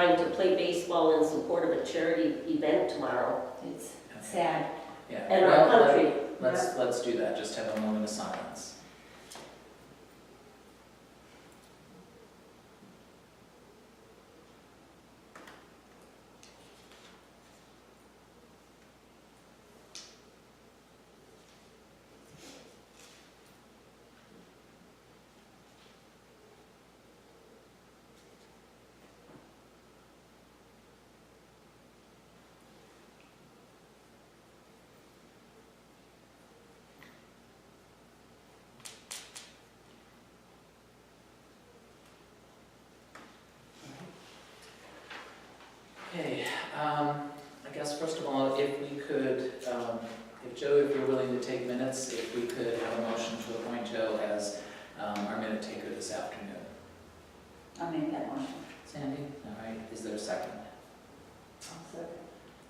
trying to play baseball in support of a charity event tomorrow. It's sad. Yeah. And our country. Let's do that, just have a moment of silence. Okay, I guess first of all, if we could, if Joe, if you're willing to take minutes, if we could have a motion to appoint Joe as our minute taker this afternoon. I'll make that motion. Sandy, all right, is there a second? I'll second.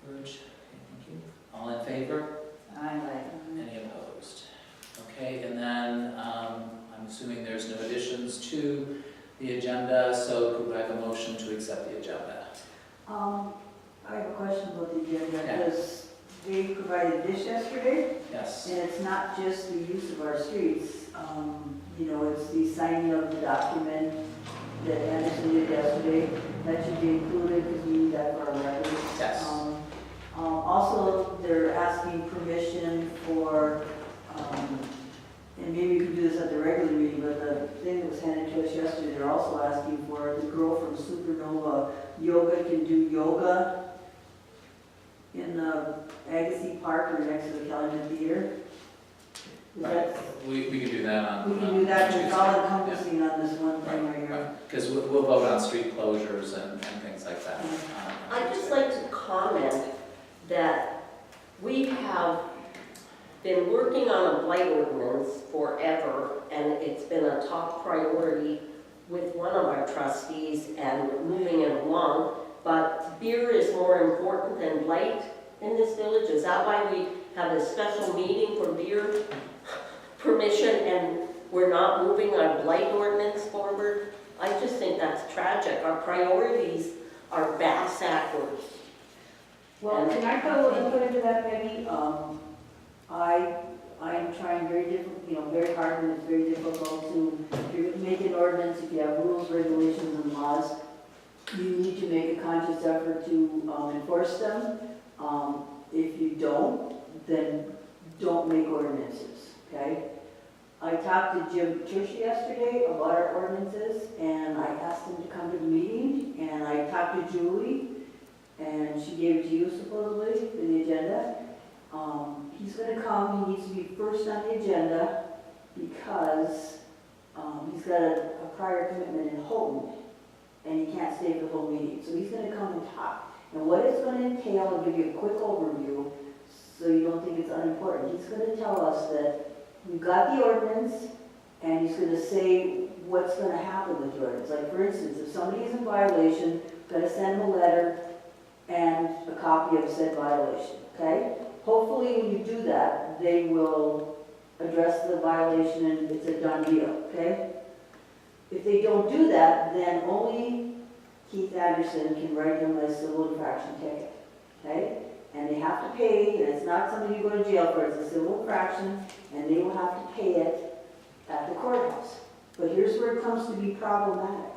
Rouge, okay, thank you. All in favor? Aye. Any opposed? Okay, and then I'm assuming there's no additions to the agenda, so could I have a motion to accept the agenda? I have a question about the agenda, Yeah. because they provided this yesterday, Yes. and it's not just the use of our streets. You know, it's the signing of the document that Anderson did yesterday. That should be included, because we need that for our records. Yes. Also, they're asking permission for, and maybe we can do this at the regular meeting, but the thing that was handed to us yesterday, they're also asking for the girl from Supernova Yoga can do yoga in the Agassiz Park or next to the Calumet Theater. Is that, We can do that on. we can do that, Tuesday. it's all encompassing on this one thing right here. Because we'll vote on street closures and things like that. I'd just like to comment that we have been working on a blight ordinance forever, and it's been a top priority with one of our trustees and moving it along. But beer is more important than blight in this village. Is that why we have a special meeting for beer permission and we're not moving our blight ordinance forward? I just think that's tragic. Our priorities are backwards. Well, can I put a little input into that, Peggy? I'm trying very hard, and it's very difficult to, if you make an ordinance, if you have rules, regulations, and laws, you need to make a conscious effort to enforce them. If you don't, then don't make ordinances, okay? I talked to Jim Patricia yesterday about our ordinances, and I asked him to come to the meeting, and I talked to Julie, and she gave it to you supposedly for the agenda. He's going to come, he needs to be first on the agenda because he's got a prior commitment in Houghton and he can't stay for the whole meeting. So he's going to come and talk. And what it's going to entail, I'll give you a quick overview so you don't think it's unimportant. He's going to tell us that we've got the ordinance and he's going to say what's going to happen with the ordinance. Like for instance, if somebody is in violation, we're going to send them a letter and a copy of said violation, okay? Hopefully when you do that, they will address the violation and it's a done deal, okay? If they don't do that, then only Keith Anderson can write them a civil infraction ticket, okay? And they have to pay, and it's not something you go to jail for, it's a civil infraction, and they will have to pay it at the courthouse. But here's where it comes to be problematic.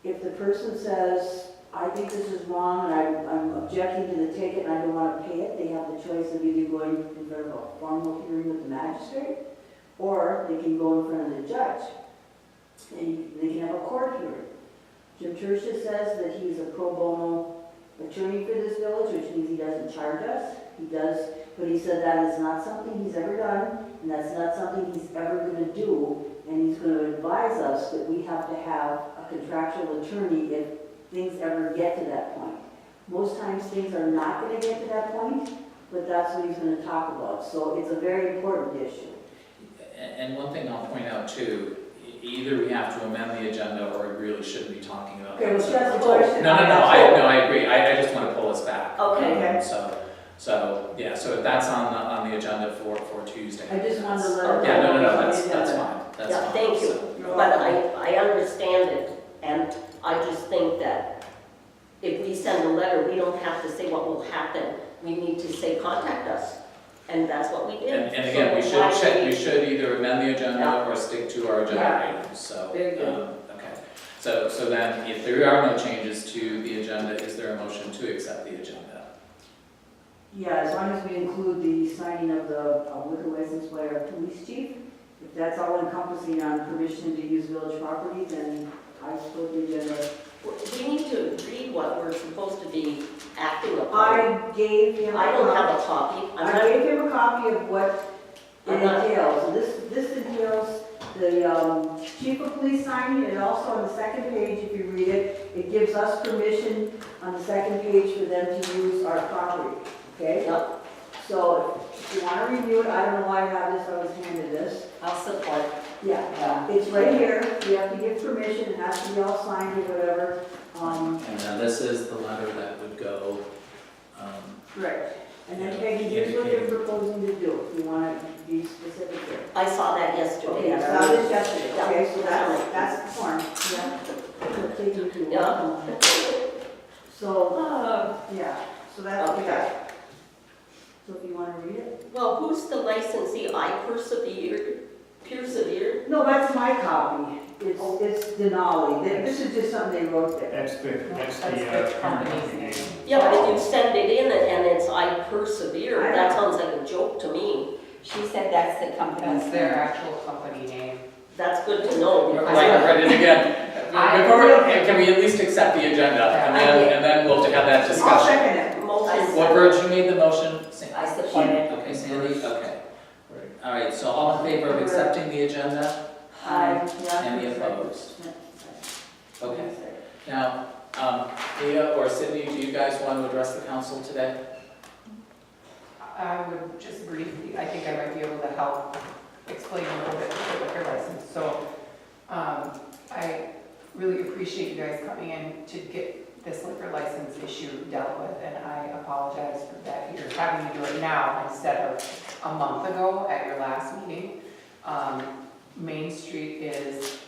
If the person says, I think this is wrong and I'm objecting to the ticket and I don't want to pay it, they have the choice of either going in front of a formal hearing with the magistrate or they can go in front of the judge and they can have a court hearing. Jim Tertia says that he's a pro bono attorney for this village, which means he doesn't charge us. He does, but he said that is not something he's ever done and that's not something he's ever going to do, and he's going to advise us that we have to have a contractual attorney if things ever get to that point. Most times things are not going to get to that point, but that's what he's going to talk about. So it's a very important issue. And one thing I'll point out too, either we have to amend the agenda or we really shouldn't be talking about Okay, that. well, that's the question. No, I agree. I just want to pull us back. Okay. So if that's on the agenda for Tuesday. I just wanted to let Yeah, him know. no, that's fine. That's Yeah, fine. thank you. So, But I understand it, and I just think that if send a letter, we don't have to say what will happen. We need to say, contact us. And that's what we did. And again, we So should why check, don't we should either amend the agenda Yeah. or stick to our agenda Yeah. items, so. Very good. Okay, so then if there are no changes to the agenda, is there a motion to accept the agenda? Yeah, as long as we include the signing of the liquor license by our police chief, if that's all encompassing on permission to use village property, then I support the agenda. We need to read what we're supposed to be acting upon. I gave him. I don't have a copy. I gave him a copy of what it I'm not- entails. So this entails the chief of police signing, and also on the second page, if you read it, it gives us permission on the second page for them to use our property, okay? Yep, So if you want to review it, I don't know why I have this, I was handed this. I'll support. Yeah, it's right here, you have to give permission, it has to be all signed or whatever. And then this is the letter that would go, Correct. And then Peggy, here's what they're proposing to do, if you want to be specific here. I saw that yesterday. Okay, I saw this yesterday, Yeah. okay, so that's the form. Yeah. It'll take you to- Yeah. So, yeah, so that's what we Okay. got. So if you want to read it? Well, who's the licensee? I persevered. No, that's my copy. It's Denali. This is just something they wrote there. That's That's the the company's company name. name. Yeah, but if you send it in and it's I persevere, I that know. sounds like a joke to me. She said that's the company's. That's their actual company name. That's good to know. like, because- read it again. I- Can we at least accept the agenda, and then we'll have that I'll discussion? second it. Motion. What Virgin made the motion? I support it. Okay, Sandy, okay. All right, so all in favor of accepting the agenda? Any opposed? Okay. Now, Leah or Sydney, do you guys want to address the council today? I would just briefly, I think I might be able to help explain a little bit the liquor license. So, I really appreciate you guys coming in to get this liquor license issue dealt with, and I apologize for that you're having to do it now instead of a month ago at your last meeting. Main Street is,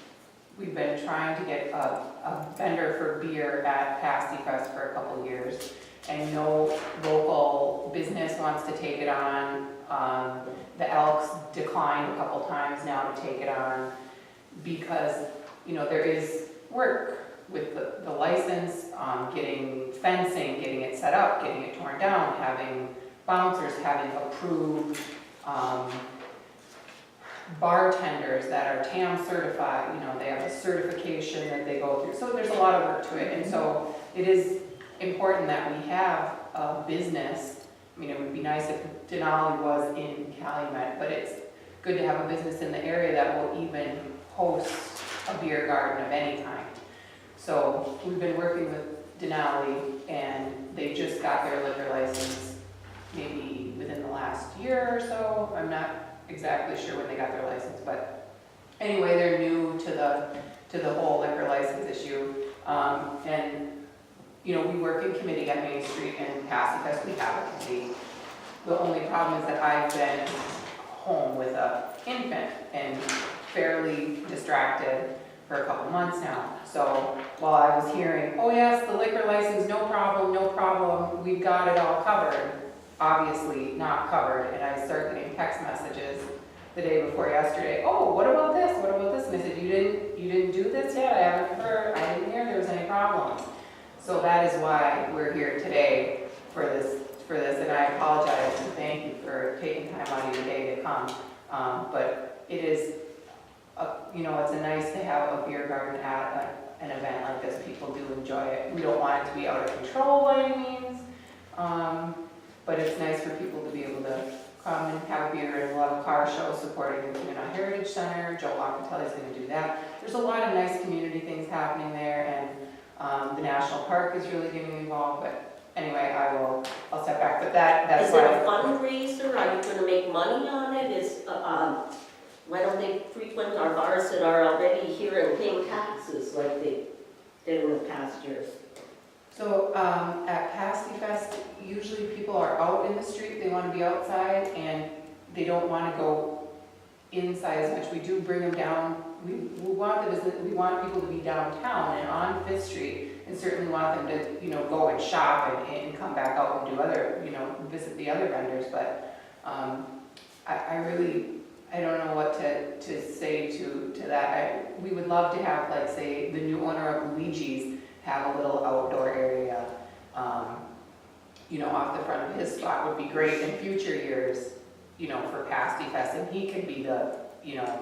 we've been trying to get a vendor for beer at Pasty Fest for a couple years, and no local business wants to take it on. The Elks declined a couple times now to take it on because, you know, there is work with the license, getting fencing, getting it set up, getting it torn down, having bouncers, having approved bartenders that are TAM certified, you know, they have a certification that they go through. So there's a lot of work to it. And so it is important that we have a business. I mean, it would be nice if Denali was in Calumet, but it's good to have a business in the area that will even host a beer garden of any kind. So we've been working with Denali, and they just got their liquor license maybe within the last year or so. I'm not exactly sure when they got their license, but anyway, they're new to the whole liquor license issue. And you know, we work in committee at Main Street and Passy Fest, we have a committee. The only problem is that I've been home with an infant and fairly distracted for a couple months now. So while I was hearing, oh yes, the liquor license, no problem, we've got it all covered, obviously not covered, and I started getting text messages the day before yesterday, oh, what about this, and I said, you didn't do this yet, I didn't hear there was any problems. So that is why we're here today for this, and I apologize and thank you for taking time out of your day to come. But it is, you know, it's nice to have a beer garden at an event like this. People do enjoy it. We don't want it to be out of control by any means, but it's nice for people to be able to come and have beer, and we'll have a car show supporting the Calumet Heritage Center. Joe Locatelli's going to do that. There's a lot of nice community things happening there, and the National Park is really getting involved, but anyway, I'll step back, but that's Is it why. a fundraiser? Are you gonna make money on it? Why don't they frequent our bars that are already here and paying taxes like they did in the past years? So at Pasty Fest, usually people are out in the street, they want to be outside, and they don't want to go inside as much. We do bring them down. We want people to be downtown and on 5th Street and certainly want them to, you know, go and shop and come back out and do other, you know, visit the other vendors, but, I really, I don't know what to say to that. We would love to have, like, say, the new owner of Luigi's have a little outdoor area, you know, off the front of his spot would be great in future years, you know, for Pasty Fest, and he could be the, you know,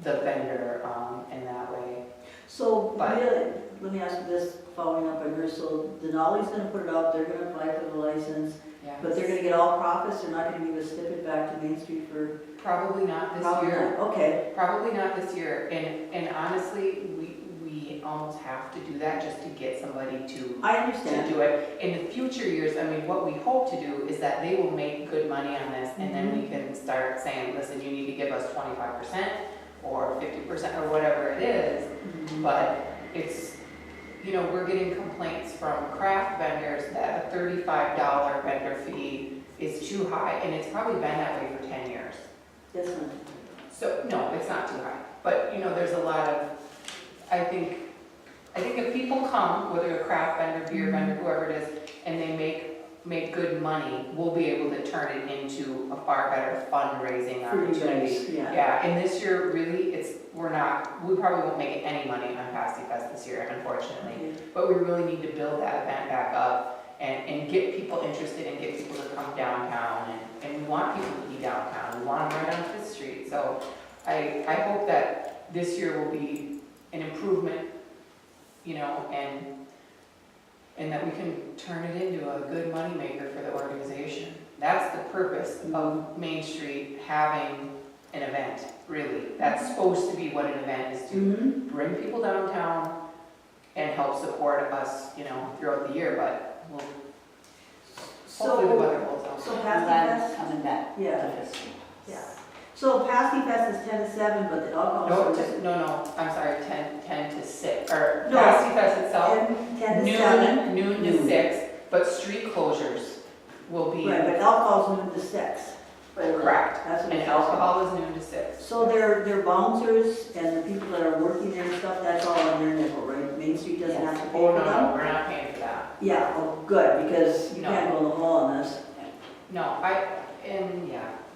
the vendor, in that way. So, But- Leah, let me ask you this, following up on her, so Denali's gonna put it out, they're gonna apply for the license, Yeah. but they're gonna get all profits, they're not gonna give a snippet back to Main Street for? Probably not this Probably year. not. Okay, Probably not this year, and honestly, we almost have to do that just to get somebody to I to understand. do it. In the future years, I mean, what we hope to do is that they will make good money on this, and then we can start saying, listen, you need to give us 25% or 50% or whatever it is, but it's, you know, we're getting complaints from craft vendors that a $35 vendor fee is too high, and it's probably been that way for 10 years. Yes, ma'am. So, no, it's not too high, but, you know, there's a lot of, I think if people come, whether a craft vendor, beer vendor, whoever it is, and they make good money, we'll be able to turn it into a far better fundraising For you opportunity. guys, yeah. Yeah, and this year, really, we probably won't make any money on Pasty Fest this year, unfortunately. Okay. But we really need to build that event back up and get people interested and get people to come downtown, and we want people to be downtown, we want them right on Fifth Street. So I hope that this year will be an improvement, you know, and that we can turn it into a good moneymaker for the organization. That's the purpose of Main Street having an event, really. That's supposed to be what an event is, to Mhm. bring people downtown and help support us, you know, throughout the year, but we'll, hopefully the So, weather holds out. so I'm Pasty glad it's Fest, coming back. yeah, yeah. So Pasty Fest is 10 to 7, but the alcohol No, service. no, I'm sorry, 10 to 6, or No. Pasty Fest itself, 10 to 7. noon to 6, but street closures will be, Right, but alcohol's noon to 6. correct, That's what and it says. alcohol is noon to 6. So their bouncers and the people that are working there and stuff, that's all on their nickel, right? Main Street doesn't have to pay Oh, for no, them? no, we're not paying for that. Yeah, oh, good, because you No. can't go in the hole on this. No, no.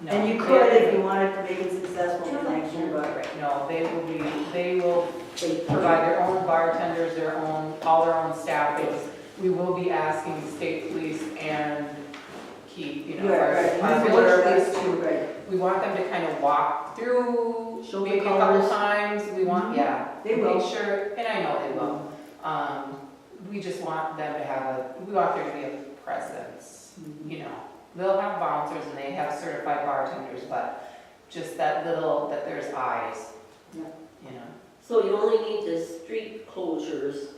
And you could if you wanted to make it successful for next year, but No, they will provide their own bartenders, all their own staffing. We will be asking the state police and keep, you know, our village police to, Right. we want them to kind of walk through Show the maybe a couple colors. times. We want, yeah. They to will. Make sure, and I know they will. We just want them to we want there to be a presence, you know. They'll have bouncers and they have certified bartenders, but just that there's eyes, Yeah. you know. So you only need the street closures,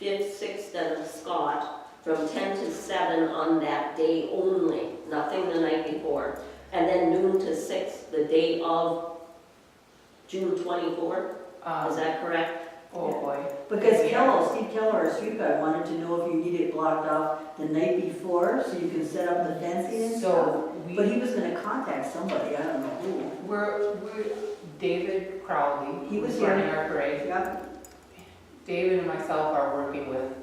5th, 6th, and Scott, from 10 to 7 on that day only, nothing the night before. And then noon to 6, the day of June 24th, is that correct? Oh, boy. Because Yeah. Steve Keller, our street guy, wanted to know if you need it blocked off the night before, so you can set up the fencing and stuff. So But he was gonna contact somebody, I don't know who. we're David Crowley, He was who's here. running our parade. Yep, David and myself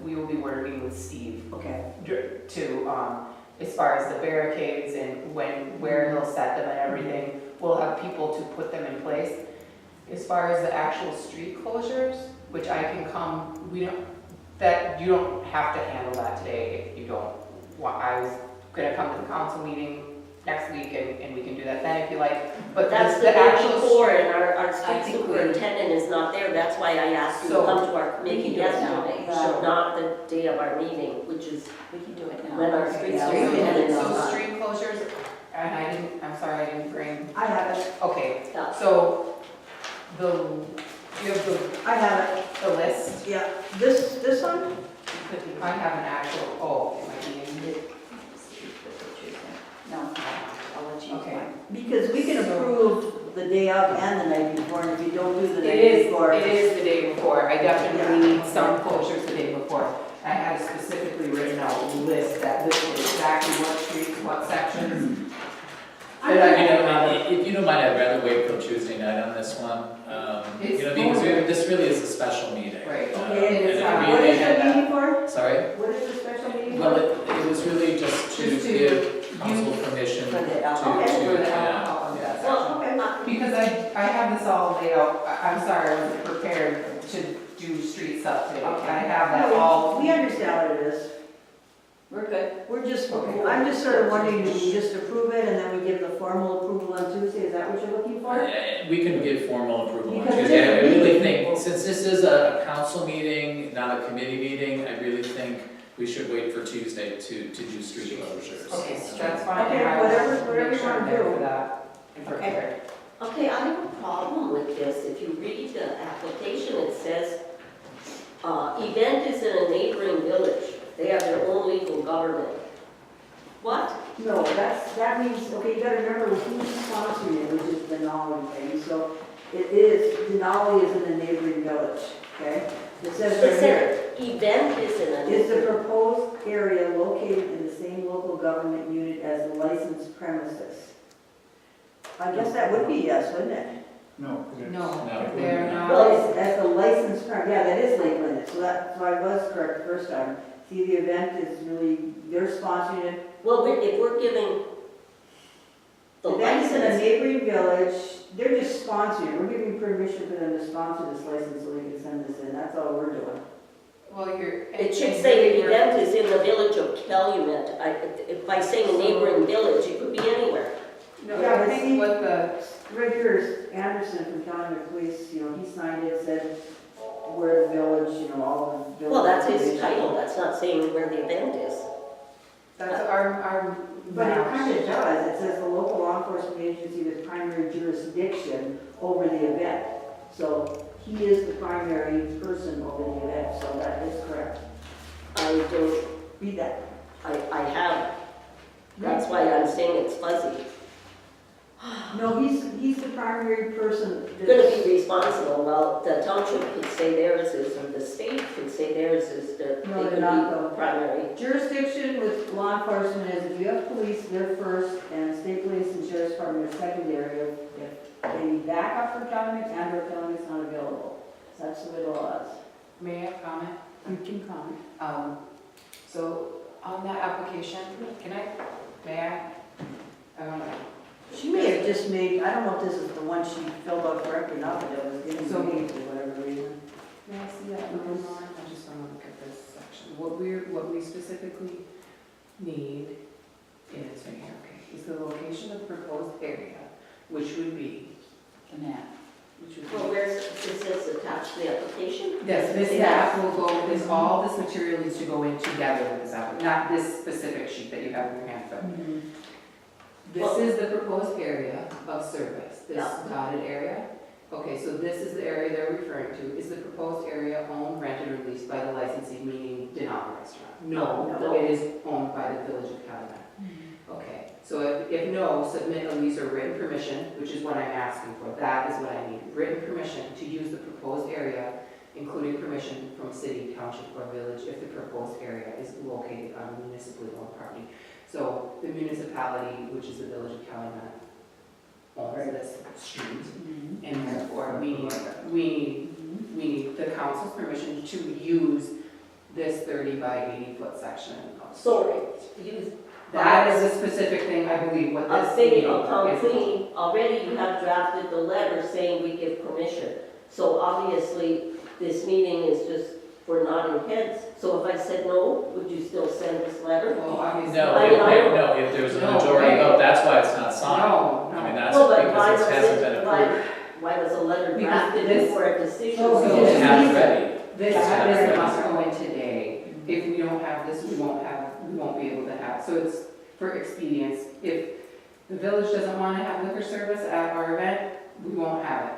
we will be working with Steve okay. to, as far as the barricades and where he'll set them and everything. We'll have people to put them in place. As far as the actual street closures, which I can come, you don't have to handle that today if you don't. I was gonna come to the council meeting next week and we can do that then if you like. But That's the the day actual before, and our I street think superintendent is not there, that's why I asked you to So- come to our committee We can do it now. yesterday, Sure. not the day of our meeting, which is We can do it now. when our street Yeah. superintendent is So not. street closures, and I'm sorry I didn't bring, I have it, okay, Yeah. so you have I have it, the list. yeah. This one? I have an actual, it might be in No, I'll let you. Okay. Because we can approve the day of and the night before, and if you don't do the It night is, before. it is the day before, I definitely need some closures the day before. I had specifically written out a list that listed exactly what streets, what sections. But I mean, if you don't mind, I'd rather wait till Tuesday night on this one. It's You know, because voted. this really is a special meeting. Right. Okay, and it's it's, not- what really is had the that- meeting for? Sorry? What is the special meeting Well, for? it was really just to Just to give council permission For to, the alcohol. For the yeah. alcohol, that's Well, okay, Because I have this all laid out, I'm sorry, I wasn't prepared to do street stuff today. I have that No, all. we understand what it is. We're good. We're just, Okay. I'm just sort of wondering, do we just approve it and then we give the formal approval on Tuesday? Is that what you're looking for? We can give formal approval on Because it Tuesday. I is a really meeting. think, since this is a council meeting, not a committee meeting, I really think we should wait for Tuesday to do street closures. Okay, so that's fine. Okay, I will whatever make you sure I'm wanna there do. for that and Okay. prepared. okay, I have a problem with this. If you read the application, it says, event is in a neighboring village. They have their own legal government. What? No, that means, okay, you gotta remember who's sponsoring it, which is the Denali thing. So it is, Denali is in a neighboring village, okay? It says It right here. said, event is in a Is the neighboring. proposed area located in the same local government unit as the licensed premises? I guess that would be yes, wouldn't it? No. No, No. they're not. Well, as the licensed, yeah, that is labeling it, so I was correct the first time. See, the event is really, they're sponsoring it. Well, if we're giving the The event is in a license, neighboring village, they're just sponsoring, we're giving permission for them to sponsor this license so they can send this in, that's all we're doing. Well, you're. it should say the event is in the village of Calumet. By saying a neighboring village, it could be anywhere. No, Yeah, I but think see- what the, Right here is Anderson from Calumet Police, he signed it, said where the village, all the village. Well, that's his information. title, that's not saying where the event is. that's our. But it kind of does, it says the local law enforcement agency with primary jurisdiction over the event. So he is the primary person over the event, so that is correct. I don't, Read that. I have, that's why I'm saying it's fuzzy. No, he's the primary person. Gonna be responsible, well, the township could say theirs is, or the state could say theirs is, that No, they they're could not, be though. primary. Jurisdiction with law enforcement is if you have police, they're first, and state police and sheriff's department are secondary if they need backup for Calumet and or Calumet's not available. So that's the way the law is. May I comment? You can comment. So on that application, may I? I don't know. She may have just made, I don't know if this is the one she filled out correctly or not, but it was given to me for whatever reason. May I see that number more? I just want to look at this section. What we specifically need is, right here, okay, is the location of the proposed area, which would be, The map. Well, where's, is this attached to the application? yes, this map will go, this, all this material needs to go in together with this app, not this specific sheet that you have in your hand, but this is the proposed area of service, this Yeah. dotted area. Okay, so this is the area they're referring to. Is the proposed area owned, rented, or leased by the licensee, meaning Denali Restaurant? No. It is owned by the Village of Calumet. Okay, so if no, submit a lease or written permission, which is what I'm asking for. That is what I need. Written permission to use the proposed area, including permission from city, township, or village if the proposed area is located on municipally owned property. So the municipality, which is the Village of Calumet, owns this street, and therefore we need the council's permission to use this 30 by 80 foot section of So, use. that is a specific thing, I believe, what A this thing, meeting a is. concrete, already you have drafted the letter saying we give permission. So obviously, this meeting is just for nodding heads. So if I said no, would you still send this letter? Well, obviously. No, I mean, I don't- no, if there's a No, majority right. vote, that's why it's not signed. No, I mean, no. that's Well, but why because was it hasn't been it, approved. why was a letter Because drafted this- before a decision? So was So It made? has it ready. This, Yeah. this must go in today. If we don't have this, we won't be able to have, so it's for expedience. If the village doesn't want to have liquor service at our event, we won't have it.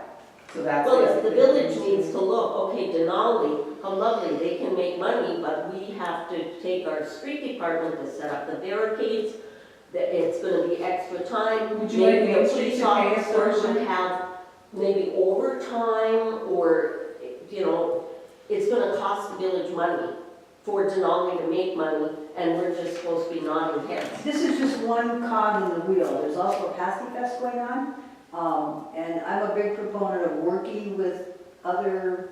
So that's. Well, the basically- village needs to look, okay, Denali, how lovely, they can make money, but we have to take our street department to set up the barricades, that it's gonna be extra time. Would you like Maybe the a police police to pay a officer would portion? have maybe overtime, or, it's gonna cost the village money for Denali to make money, and we're just supposed to be nodding heads. This is just one cog in the wheel. There's also a Pasty Fest going on. And I'm a big proponent of working with other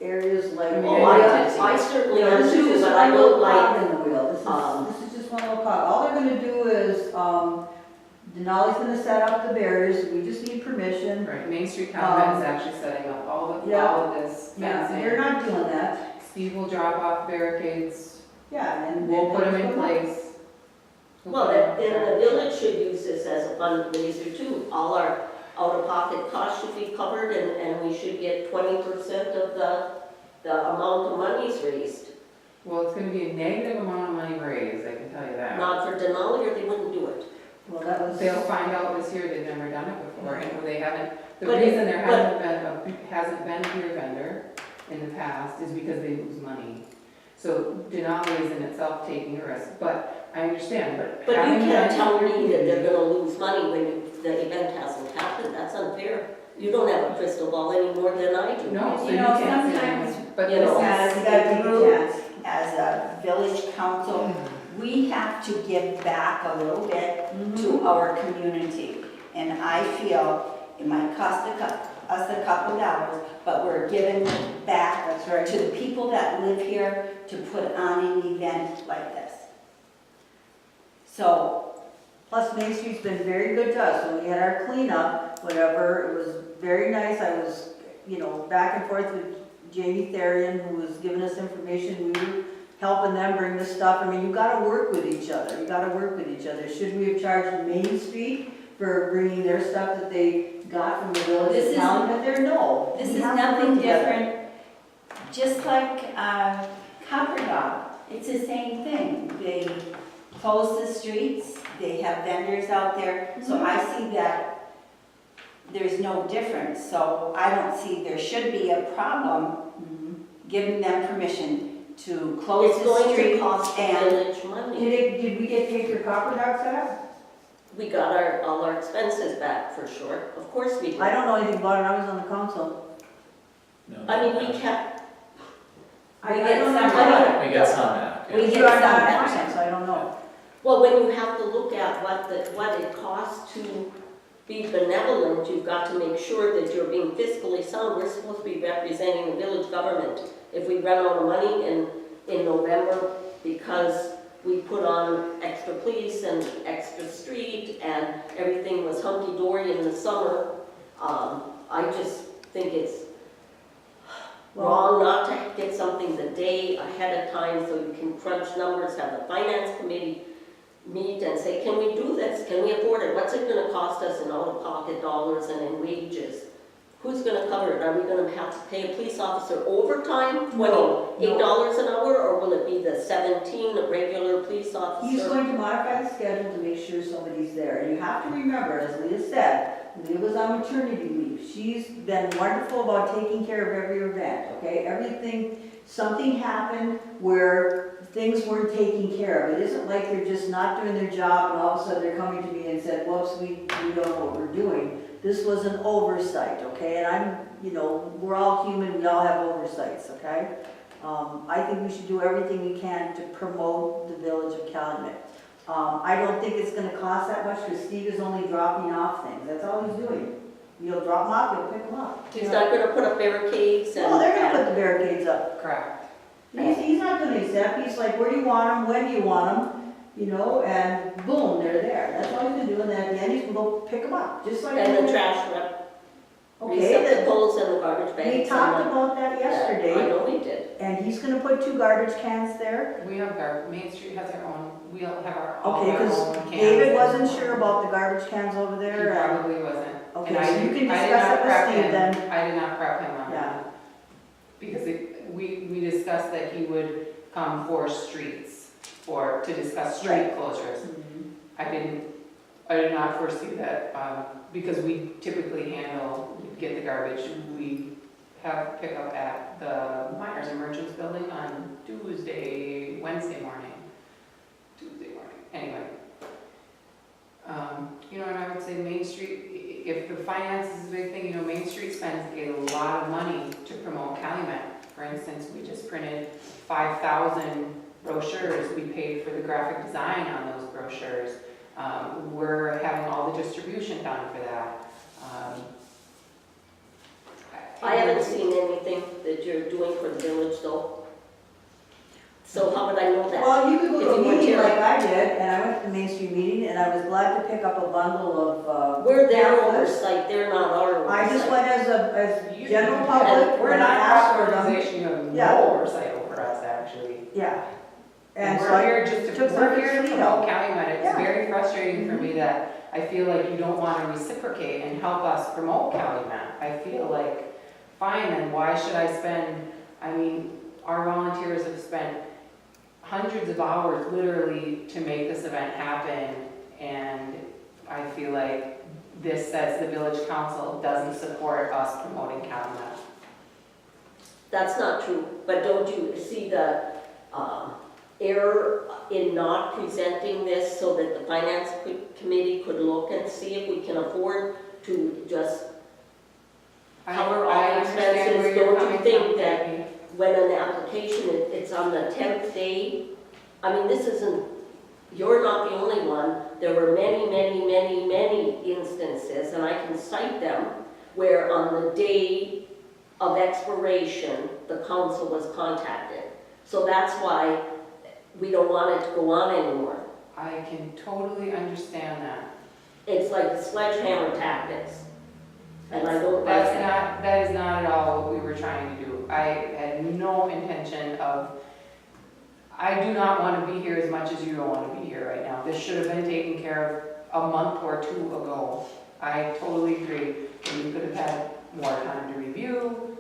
areas like. I mean, Oh, I certainly am This is too, just but one I little don't like, cog in the wheel. um, This is just one little cog. All they're gonna do is, Denali's gonna set up the barriers, we just need permission. Right, Main Street Calumet is actually setting up all of this Yeah, fencing. they're not doing that. Steve will drop off barricades, Yeah, and. we'll put them in up. place. We'll well, put 'em then up the there. village should use this as a fundraiser too. All our out-of-pocket costs should be covered and we should get 20% of the amount of monies raised. Well, it's gonna be a negative amount of money raised, I can tell you that. Not for Denali or they wouldn't do it. Well, that was. They'll find out this year, they've never done it before, and they haven't, the But- reason there hasn't been a beer vendor in the past is because they lose money. So Denali is in itself taking a risk, but I understand, but. But you having can't that tell in your me that they're community- gonna lose money when the event hasn't happened. That's unfair. You don't have a crystal ball any more than I do. No, so You you know, can't say sometimes, anything. But you this know, is. as You gotta take a a group, chance. as a village council, we have to give back a little bit to our community. And I feel it might cost us a couple dollars, but we're giving back That's right. to the people that live here to put on an event like this. So, Plus, Main Street's been very good to us. When we had our cleanup, whatever, it was very nice. I was, back and forth with Jamie Therian, who was giving us information. We were helping them bring this stuff. I mean, you gotta work with each other. You gotta work with each other. Should we have charged Main Street for bringing their stuff that they got from the village This of is- Calumet there? No. this We is have to work nothing together. different, just like Copper Dog. It's the same thing. They close the streets, they have vendors out there, so I see that there's no difference. So I don't see there should be a problem Mhm. giving them permission to close It's the going to street cost the and village money. Did we get paid for copper dog setup? We got all our expenses back for sure. Of course we did. I don't know anything about it. I was on the council. No, I mean, we kept, We I get don't some know. money. We got some back, yeah. We You get are some not back. finance, so I don't know. well, when you have to look at what it costs to be benevolent, you've got to make sure that you're being fiscally sound. We're supposed to be representing the village government. If we run out of money in November because we put on extra police and extra street and everything was hunky-dory in the summer, I just think it's wrong not to get something the day ahead of time so you can crunch numbers, have the finance committee meet and say, can we do this? Can we afford it? What's it gonna cost us in out-of-pocket dollars and in wages? Who's gonna cover it? Are we gonna have to pay a police officer overtime, No, $28 an hour, or will it be the 17, the regular police officer? He's going to modify the schedule to make sure somebody's there. And you have to remember, as Leah said, Leah was on maternity leave. She's been wonderful about taking care of every event, okay? Something happened where things weren't taken care of. It isn't like they're just not doing their job and all of a sudden they're coming to me and said, whoops, we don't know what we're doing. This was an oversight, okay? And we're all human, we all have oversights, okay? I think we should do everything we can to promote the village of Calumet. I don't think it's gonna cost that much because Steve is only dropping off things. That's all he's doing. He'll drop them off, he'll pick them up. He's not gonna put up barricades and... Well, they're gonna put the barricades up. Correct. He's not gonna accept. He's like, where do you want them? When do you want them? And boom, they're there. That's all he's gonna do. And then at the end, he's gonna go pick them up, just like. And the trash rep, Okay, that- receptacles and the garbage bags. we and talked the- about that I yesterday. know we did. And he's gonna put 2 garbage cans there. We have Main Street has our own, we'll have all Okay, our because own cans. David wasn't sure about the garbage cans over He there. and- probably wasn't. Okay, And I so you did- can I did discuss not it with prep Steve him. then. I did not prep him on Yeah. that. Because we discussed that he would come for streets, or to discuss street Right. closures. Mhm. I did not foresee that, because we typically get the garbage. We have pickup at the Myers and Merchants building on Wednesday morning. Anyway. And I would say Main Street, if the finance is a big thing, Main Street spends a lot of money to promote Calumet. For instance, we just printed 5,000 brochures. We paid for the graphic design on those brochures. We're having all the distribution done for that. I haven't seen anything that you're doing for the village though. So how would I know that? Well, you could go If to you a went meeting here. like I did, and I went to the Main Street meeting, and I was glad to pick up a bundle of, We're their pamphlets. oversight, they're not our oversight. I just went as You- general public, We're when I not asked an for them. organization, you have Yeah. no oversight over us, actually. Yeah. And so we're I here just to, took we're here to Marcus promote Leo. Calumet. It's Yeah. very frustrating for me that I feel like you don't want to reciprocate and help us promote Calumet. I feel like, fine, then why should I spend, I mean, our volunteers have spent hundreds of hours literally to make this event happen, and I feel like this says the village council doesn't support us promoting Calumet. That's not true, but don't you see the error in not presenting this so that the finance committee could look and see if we can afford to just cover all I understand expenses? where you're Don't you coming think from, that Becky. when an application, it's on the 10th day? I mean, this isn't, you're not the only one. There were many, many, many, many instances, and I can cite them, where on the day of expiration, the council was contacted. So that's why we don't want it to go on anymore. I can totally understand that. It's like sledgehammer tactics. And I don't like That's it. not, that is not at all what we were trying to do. I had no intention of, I do not want to be here as much as you don't want to be here right now. This should have been taken care of a month or two ago. I totally agree. And you could have had more time to review.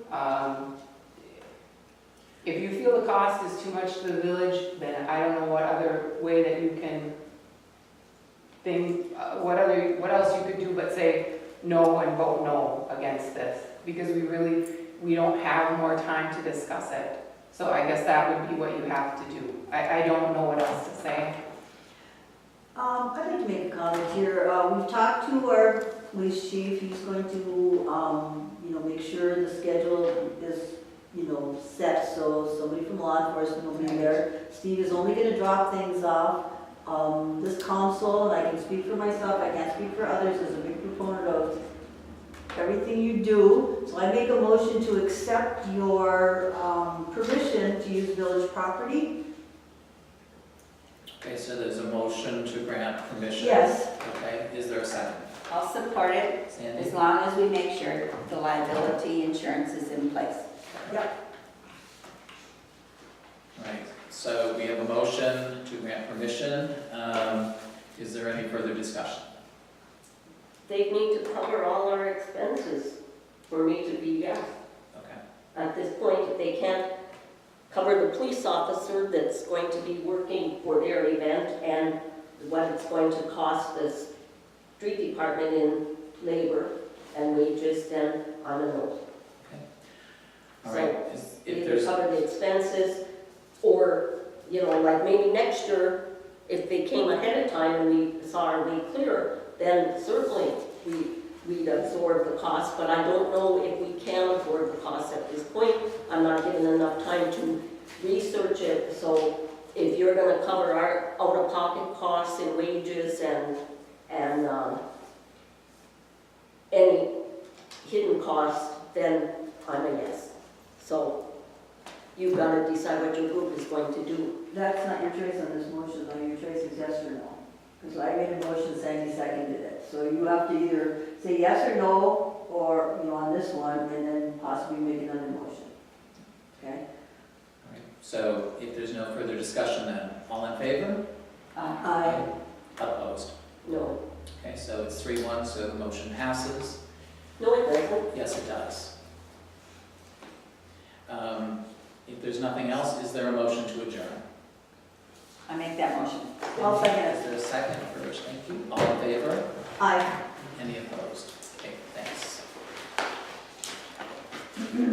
If you feel the cost is too much to the village, then I don't know what other way that you can think, what else you could do but say no and vote no against this. Because we don't have more time to discuss it. So I guess that would be what you have to do. I don't know what else to say. I'd like to make a comment here. We've talked to our police chief. He's going to, make sure the schedule is, set so somebody from law enforcement will be there. Steve is only going to drop things off. This council, and I can speak for myself, I can't speak for others, is a big proponent of everything you do. So I make a motion to accept your permission to use village property. Okay, so there's a motion to grant permission. Yes. Okay, is there a second? I'll support it as Sandy? long as we make sure the liability insurance is in place. Right, so we have a motion to grant permission. Is there any further discussion? They need to cover all our expenses for me to be yes. Okay, At this point, if they can't cover the police officer that's going to be working for their event and what it's going to cost the street department in labor and wages, then I'm a no. all right. If Either there's, cover the expenses, or, like maybe next year, if they came ahead of time and we saw our way clear, then certainly we'd absorb the cost, but I don't know if we can absorb the cost at this point. I'm not given enough time to research it, so if you're gonna cover our out-of-pocket costs and wages and any hidden costs, then I'm a yes. So you've got to decide what your group is going to do. That's not your choice on this motion, though. Your choice is yes or no. Because I made a motion, Sandy seconded it. So you have to either say yes or no, or, on this one, and then possibly make another motion. Okay? all right, so if there's no further discussion then, all in favor? Aye. Opposed? No. Okay, so it's 3-1, so the motion passes. No, it doesn't. Yes, it does. If there's nothing else, is there a motion to adjourn? I make that motion. I'll second it. Is there a second first? Thank you. All in favor? Aye. Any opposed?